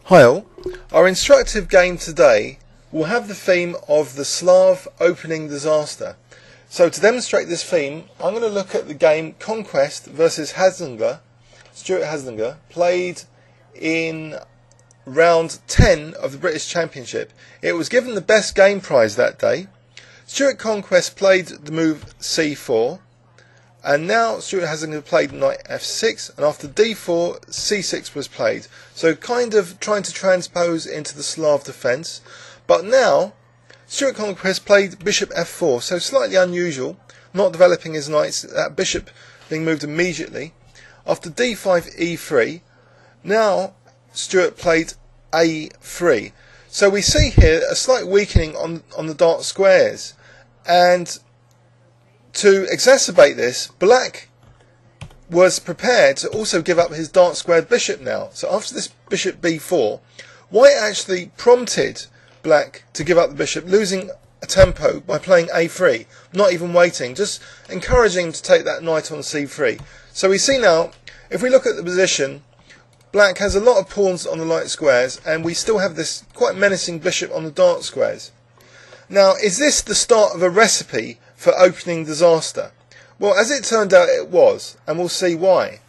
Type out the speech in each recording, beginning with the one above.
Hi all. Our instructive game today will have the theme of the Slav opening disaster. So to demonstrate this theme, I'm going to look at the game Conquest versus Haslinger, Stuart Haslinger, played in round 10 of the British Championship. It was given the best game prize that day. Stuart Conquest played the move c4, and now Stuart Haslinger played knight f6, and after d4, c6 was played. So kind of trying to transpose into the Slav defence. But now, Stuart Conquest played bishop f4, so slightly unusual, not developing his knights, that bishop being moved immediately. After d5, e3, now Stuart played a3. So we see here a slight weakening on the dark squares. And to exacerbate this, Black was prepared to also give up his dark squared bishop now. So after this bishop b4, White actually prompted Black to give up the bishop, losing a tempo by playing a3, not even waiting, just encouraging him to take that knight on c3. So we see now, if we look at the position, Black has a lot of pawns on the light squares, and we still have this quite menacing bishop on the dark squares. Now, is this the start of a recipe for opening disaster? Well, as it turned out, it was, and we'll see why.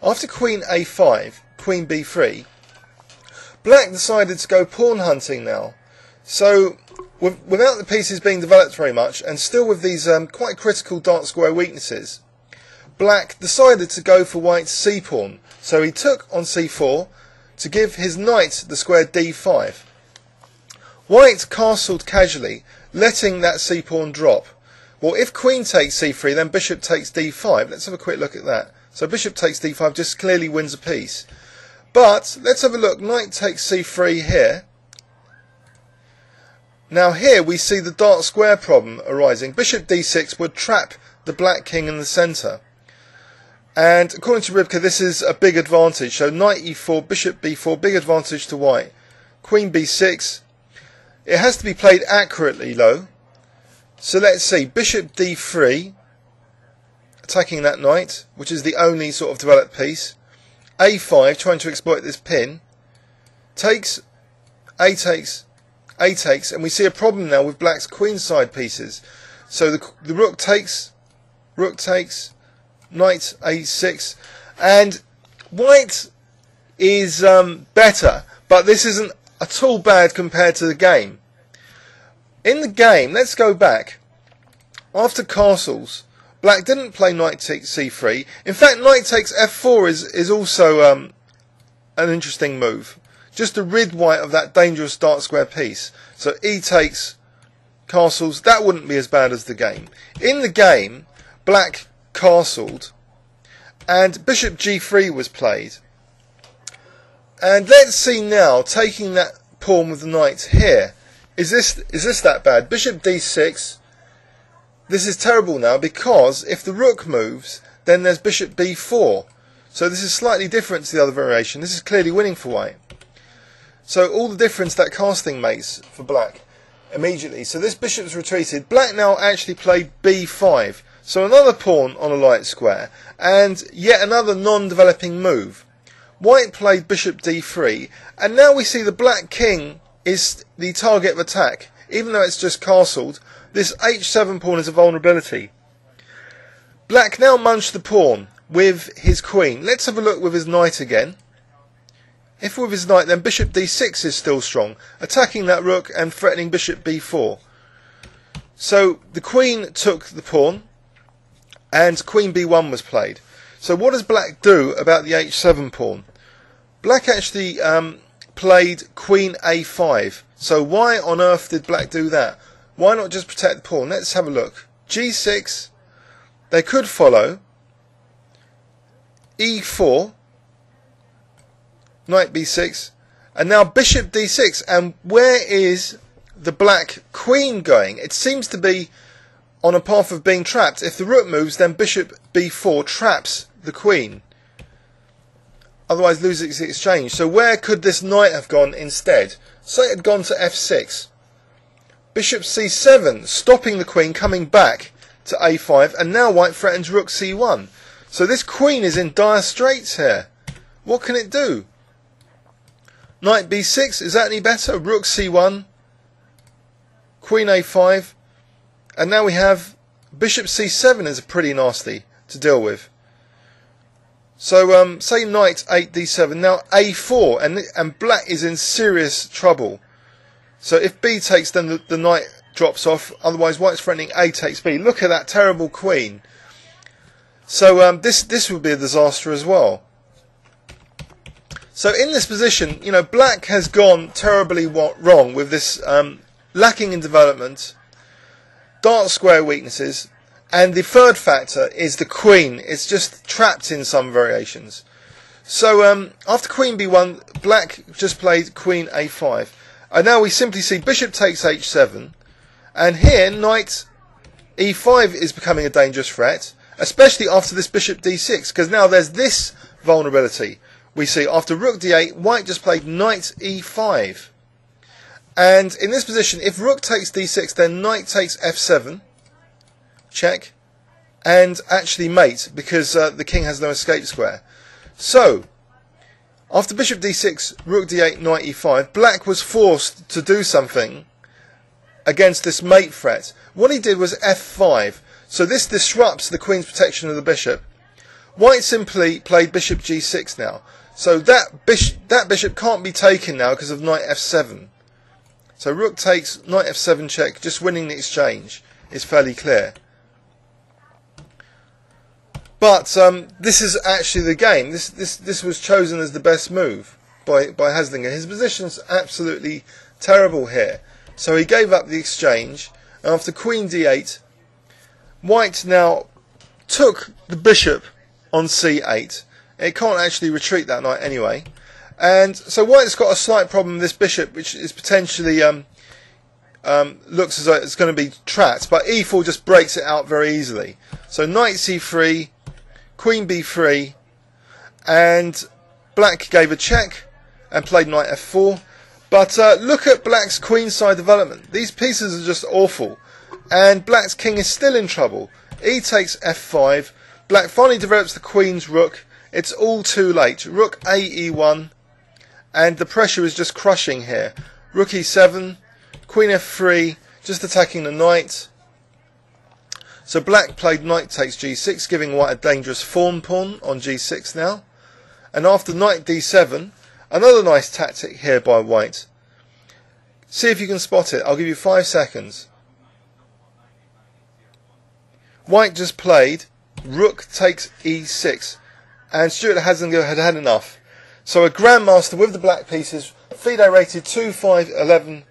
After queen a5, queen b3, Black decided to go pawn hunting now. So, without the pieces being developed very much, and still with these quite critical dark square weaknesses, Black decided to go for White's c-pawn. So he took on c4 to give his knight the square d5. White castled casually, letting that c-pawn drop. Well, if queen takes c3, then bishop takes d5. Let's have a quick look at that. So bishop takes d5 just clearly wins a piece. But let's have a look. Knight takes c3 here. Now here we see the dark square problem arising. Bishop d6 would trap the black king in the centre. And according to Ribka, this is a big advantage. So knight e4, bishop b4, big advantage to White. Queen b6. It has to be played accurately, though. So let's see. Bishop d3, attacking that knight, which is the only sort of developed piece. a5, trying to exploit this pin. Takes, a takes, a takes, and we see a problem now with Black's queenside pieces. So the rook takes, knight a6, and White is better, but this isn't at all bad compared to the game. In the game, let's go back. After castles, Black didn't play knight takes c3. In fact, knight takes f4 is also an interesting move, just to rid White of that dangerous dark square piece. So e takes, castles, that wouldn't be as bad as the game. In the game, Black castled, and bishop g3 was played. And let's see now, taking that pawn with the knight here. Is this that bad? Bishop d6. This is terrible now, because if the rook moves, then there's bishop b4. So this is slightly different to the other variation. This is clearly winning for White. So all the difference that casting makes for Black immediately. So this bishop's retreated. Black now actually played b5. So another pawn on a light square, and yet another non-developing move. White played bishop d3, and now we see the black king is the target of attack. Even though it's just castled, this h7 pawn is a vulnerability. Black now munched the pawn with his queen. Let's have a look with his knight again. If with his knight, then bishop d6 is still strong, attacking that rook and threatening bishop b4. So the queen took the pawn, and queen b1 was played. So what does Black do about the h7 pawn? Black actually played queen a5. So why on earth did Black do that? Why not just protect the pawn? Let's have a look. g6, they could follow. e4, knight b6, and now bishop d6. And where is the black queen going? It seems to be on a path of being trapped. If the rook moves, then bishop b4 traps the queen. Otherwise loses the exchange. So where could this knight have gone instead? Say it had gone to f6. Bishop c7, stopping the queen, coming back to a5, and now White threatens rook c1. So this queen is in dire straits here. What can it do? Knight b6, is that any better? Rook c1, queen a5, and now we have bishop c7 is pretty nasty to deal with. So say knight 8d7, now a4, and black is in serious trouble. So if b takes, then the knight drops off, otherwise white's threatening a takes b. Look at that terrible queen. So this would be a disaster as well. So in this position, you know, black has gone terribly wrong with this lacking in development, dark square weaknesses, and the third factor is the queen. It's just trapped in some variations. So after queen b1, black just played queen a5. And now we simply see bishop takes h7, and here knight e5 is becoming a dangerous threat, especially after this bishop d6, because now there's this vulnerability. We see after rook d8, white just played knight e5. And in this position, if rook takes d6, then knight takes f7, check, and actually mate, because the king has no escape square. So, after bishop d6, rook d8, knight e5, black was forced to do something against this mate threat. What he did was f5. So this disrupts the queen's protection of the bishop. White simply played bishop g6 now. So that bishop can't be taken now because of knight f7. So rook takes, knight f7 check, just winning the exchange is fairly clear. But this is actually the game. This was chosen as the best move by Haslinger. His position's absolutely terrible here. So he gave up the exchange, and after queen d8, white now took the bishop on c8. It can't actually retreat that knight anyway. And so white's got a slight problem with this bishop, which is potentially looks as though it's going to be trapped, but e4 just breaks it out very easily. So knight c3, queen b3, and black gave a check and played knight f4. But look at black's queenside development. These pieces are just awful, and black's king is still in trouble. E takes f5. Black finally develops the queen's rook. It's all too late. Rook a e1, and the pressure is just crushing here. Rook e7, queen f3, just attacking the knight. So black played knight takes g6, giving white a dangerous fawn pawn on g6 now. And after knight d7, another nice tactic here by white. See if you can spot it. I'll give you 5 seconds. White just played rook takes e6, and Stuart Haslinger had had enough. So a grandmaster with the black pieces, FIDE rated 2-5-11,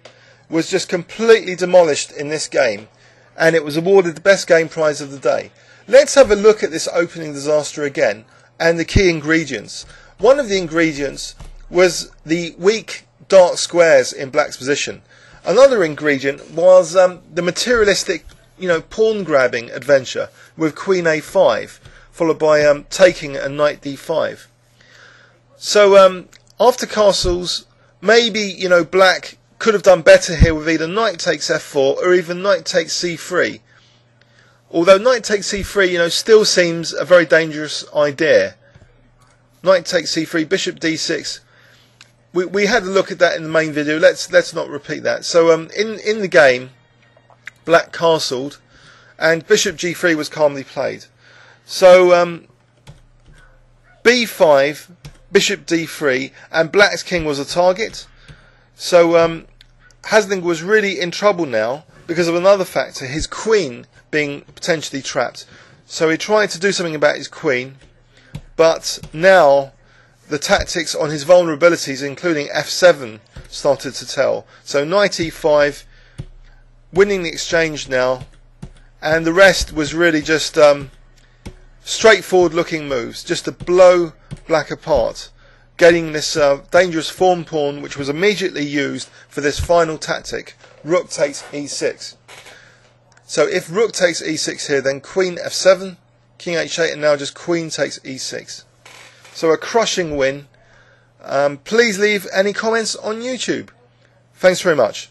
was just completely demolished in this game, and it was awarded the best game prize of the day. Let's have a look at this opening disaster again and the key ingredients. One of the ingredients was the weak dark squares in black's position. Another ingredient was the materialistic, pawn grabbing adventure with queen a5, followed by taking a knight d5. So after castles, maybe black could have done better here with either knight takes f4 or even knight takes c3. Although knight takes c3, still seems a very dangerous idea. Knight takes c3, bishop d6. We had a look at that in the main video. Let's not repeat that. So in the game, black castled, and bishop g3 was calmly played. So b5, bishop d3, and black's king was a target. So Haslinger was really in trouble now because of another factor, his queen being potentially trapped. So he tried to do something about his queen, but now the tactics on his vulnerabilities, including f7, started to tell. So knight e5, winning the exchange now, and the rest was really just straightforward looking moves, just to blow black apart, getting this dangerous fawn pawn, which was immediately used for this final tactic, rook takes e6. So if rook takes e6 here, then queen f7, king h8, and now just queen takes e6. So a crushing win. Please leave any comments on YouTube. Thanks very much.